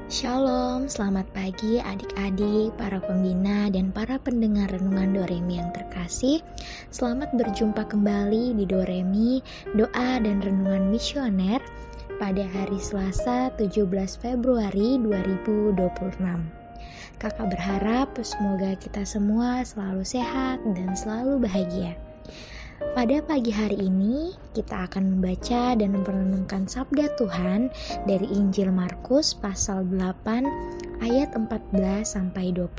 Shalom, selamat pagi adik-adik, para pembina dan para pendengar renungan Doremi yang terkasih. Selamat berjumpa kembali di Doremi, doa dan renungan misioner pada hari Selasa 17 Februari 2026. Kakak berharap semoga kita semua selalu sehat dan selalu bahagia. Pada pagi hari ini, kita akan membaca dan merenungkan sabda Tuhan dari Injil Markus pasal 8 ayat 14-21.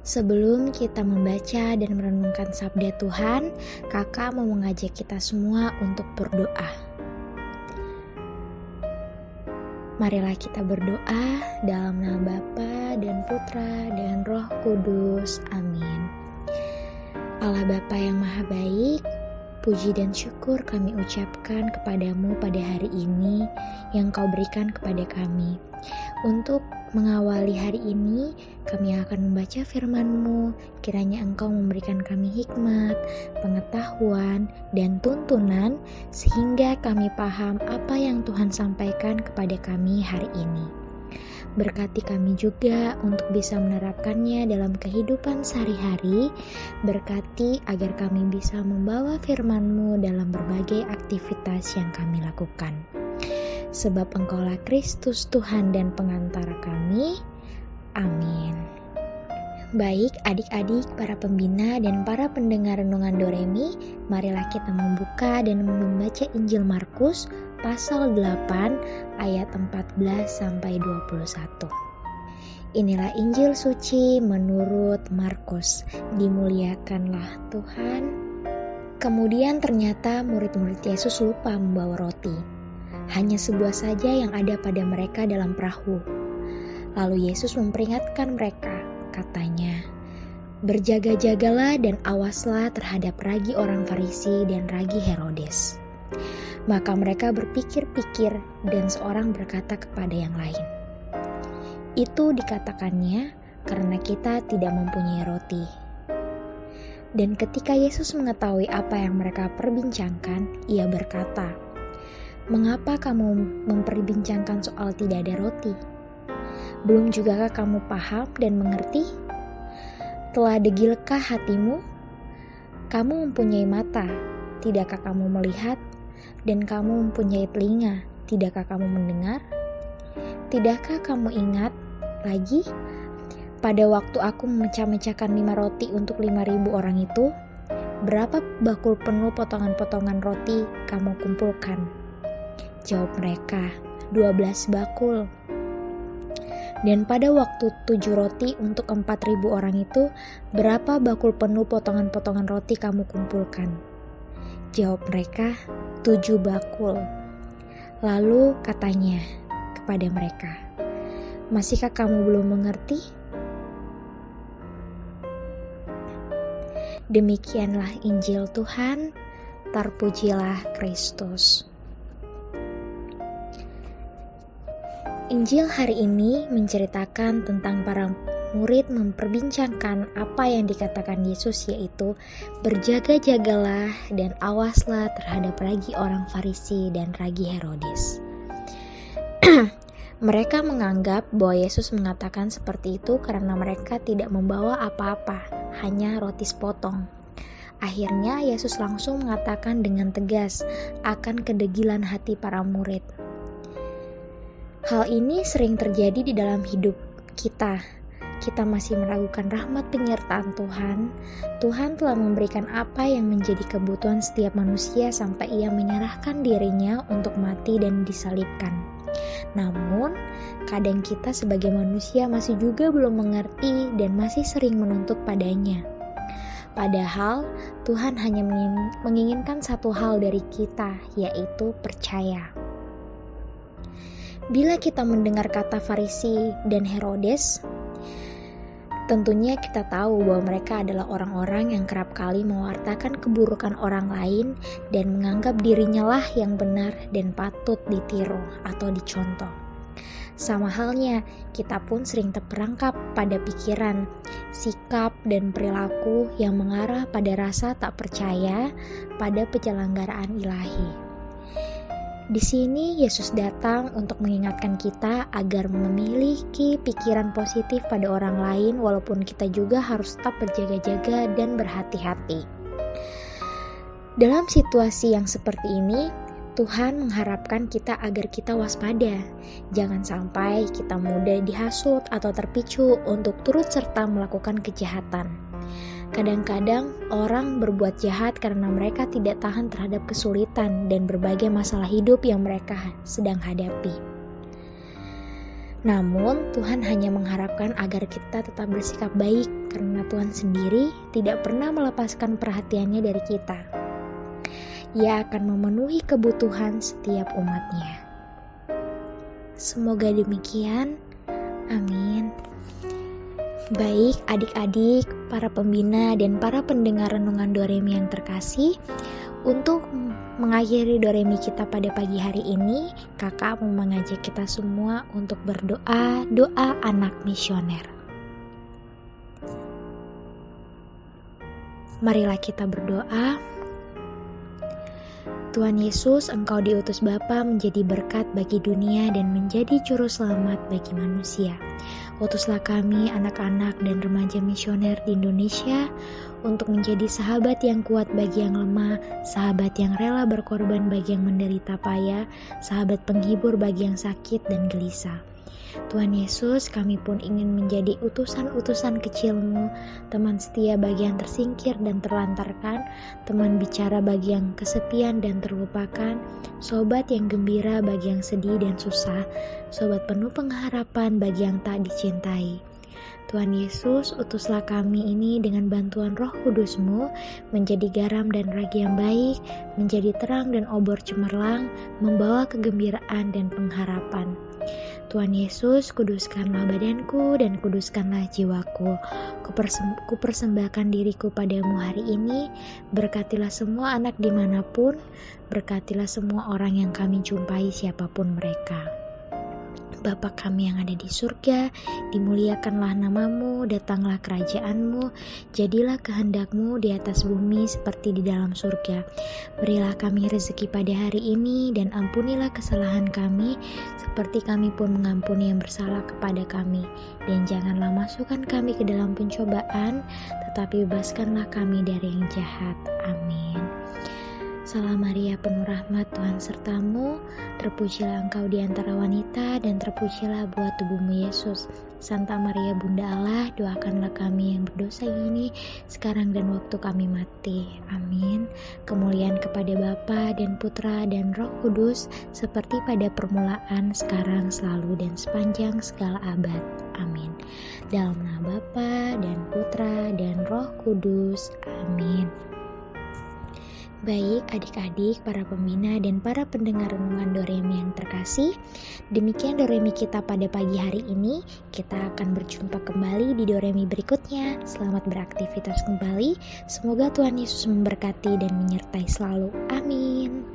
Sebelum kita membaca dan merenungkan sabda Tuhan, kakak mau mengajak kita semua untuk berdoa. Marilah kita berdoa dalam nama Bapa dan Putra dan Roh Kudus. Amin. Allah Bapa yang Maha Baik, puji dan syukur kami ucapkan kepadamu pada hari ini yang Kau berikan kepada kami. Untuk mengawali hari ini, kami akan membaca firman-Mu. Kiranya Engkau memberikan kami hikmat, pengetahuan, dan tuntunan sehingga kami paham apa yang Tuhan sampaikan kepada kami hari ini. Berkati kami juga untuk bisa menerapkannya dalam kehidupan sehari-hari. Berkati agar kami bisa membawa firman-Mu dalam berbagai aktivitas yang kami lakukan. Sebab Engkaulah Kristus Tuhan dan pengantara kami. Amin. Baik adik-adik, para pembina dan para pendengar renungan Doremi, marilah kita membuka dan membaca Injil Markus pasal 8 ayat 14-21. Inilah Injil suci menurut Markus. Dimuliakanlah Tuhan. Kemudian ternyata murid-murid Yesus lupa membawa roti. Hanya sebuah saja yang ada pada mereka dalam perahu. Lalu Yesus memperingatkan mereka, katanya, "Berjaga-jagalah dan awaslah terhadap ragi orang Farisi dan ragi Herodes." Maka mereka berpikir-pikir dan seorang berkata kepada yang lain, "Itu dikatakannya karena kita tidak mempunyai roti." Dan ketika Yesus mengetahui apa yang mereka perbincangkan, ia berkata, "Mengapa kamu memperbincangkan soal tidak ada roti? Belum jugakah kamu paham dan mengerti? Telah degilkah hatimu? Kamu mempunyai mata, tidakkah kamu melihat? Dan kamu mempunyai telinga, tidakkah kamu mendengar? Tidakkah kamu ingat lagi pada waktu aku memecah-mecahkan 5 roti untuk 5.000 orang itu? Berapa bakul penuh potongan-potongan roti kamu kumpulkan?" Jawab mereka, 12 bakul. "Dan pada waktu 7 roti untuk 4.000 orang itu, berapa bakul penuh potongan-potongan roti kamu kumpulkan?" Jawab mereka, 7 bakul. Lalu katanya kepada mereka, "Masihkah kamu belum mengerti?" Demikianlah Injil Tuhan, terpujilah Kristus. Injil hari ini menceritakan tentang para murid memperbincangkan apa yang dikatakan Yesus, yaitu berjaga-jagalah dan awaslah terhadap ragi orang Farisi dan ragi Herodes. Mereka menganggap bahwa Yesus mengatakan seperti itu karena mereka tidak membawa apa-apa, hanya roti sepotong. Akhirnya Yesus langsung mengatakan dengan tegas akan kedegilan hati para murid. Hal ini sering terjadi di dalam hidup kita. Kita masih meragukan rahmat penyertaan Tuhan. Tuhan telah memberikan apa yang menjadi kebutuhan setiap manusia sampai ia menyerahkan dirinya untuk mati dan disalibkan. Namun, kadang kita sebagai manusia masih juga belum mengerti dan masih sering menuntut padanya. Padahal, Tuhan hanya menginginkan satu hal dari kita, yaitu percaya. Bila kita mendengar kata Farisi dan Herodes, tentunya kita tahu bahwa mereka adalah orang-orang yang kerap kali mewartakan keburukan orang lain dan menganggap dirinya lah yang benar dan patut ditiru atau dicontoh. Sama halnya, kita pun sering terperangkap pada pikiran, sikap, dan perilaku yang mengarah pada rasa tak percaya pada penyelenggaraan ilahi. Di sini Yesus datang untuk mengingatkan kita agar memiliki pikiran positif pada orang lain walaupun kita juga harus tetap berjaga-jaga dan berhati-hati. Dalam situasi yang seperti ini, Tuhan mengharapkan kita agar kita waspada. Jangan sampai kita mudah dihasut atau terpicu untuk turut serta melakukan kejahatan. Kadang-kadang orang berbuat jahat karena mereka tidak tahan terhadap kesulitan dan berbagai masalah hidup yang mereka sedang hadapi. Namun, Tuhan hanya mengharapkan agar kita tetap bersikap baik karena Tuhan sendiri tidak pernah melepaskan perhatiannya dari kita. Ia akan memenuhi kebutuhan setiap umatnya. Semoga demikian. Amin. Baik adik-adik, para pembina dan para pendengar renungan Doremi yang terkasih, untuk mengakhiri Doremi kita pada pagi hari ini, kakak mau mengajak kita semua untuk berdoa, doa anak misioner. Marilah kita berdoa. Tuhan Yesus, Engkau diutus Bapa menjadi berkat bagi dunia dan menjadi juru selamat bagi manusia. Utuslah kami, anak-anak dan remaja misioner di Indonesia, untuk menjadi sahabat yang kuat bagi yang lemah, sahabat yang rela berkorban bagi yang menderita payah, sahabat penghibur bagi yang sakit dan gelisah. Tuhan Yesus, kami pun ingin menjadi utusan-utusan kecil-Mu, teman setia bagi yang tersingkir dan terlantarkan, teman bicara bagi yang kesepian dan terlupakan, sobat yang gembira bagi yang sedih dan susah, sobat penuh pengharapan bagi yang tak dicintai. Tuhan Yesus, utuslah kami ini dengan bantuan Roh Kudus-Mu menjadi garam dan ragi yang baik, menjadi terang dan obor cemerlang, membawa kegembiraan dan pengharapan. Tuhan Yesus, kuduskanlah badanku dan kuduskanlah jiwaku. Kupersembahkan diriku padamu hari ini. Berkatilah semua anak dimanapun, berkatilah semua orang yang kami jumpai siapapun mereka. Bapa kami yang ada di surga, dimuliakanlah namamu, datanglah kerajaan-Mu, jadilah kehendak-Mu di atas bumi seperti di dalam surga. Berilah kami rezeki pada hari ini, dan ampunilah kesalahan kami, seperti kami pun mengampuni yang bersalah kepada kami. Dan janganlah masukkan kami ke dalam pencobaan, tetapi bebaskanlah kami dari yang jahat. Amin. Salam Maria, penuh rahmat, Tuhan sertamu, terpujilah engkau di antara wanita, dan terpujilah buah tubuhmu Yesus. Santa Maria Bunda Allah, doakanlah kami yang berdosa ini, sekarang dan waktu kami mati. Amin. Kemuliaan kepada Bapa dan Putra dan Roh Kudus, seperti pada permulaan, sekarang, selalu, dan sepanjang segala abad. Amin. Dalam nama Bapa dan Putra dan Roh Kudus. Amin. Baik adik-adik, para pembina dan para pendengar renungan Doremi yang terkasih, demikian Doremi kita pada pagi hari ini. Kita akan berjumpa kembali di Doremi berikutnya. Selamat beraktivitas kembali. Semoga Tuhan Yesus memberkati dan menyertai selalu. Amin.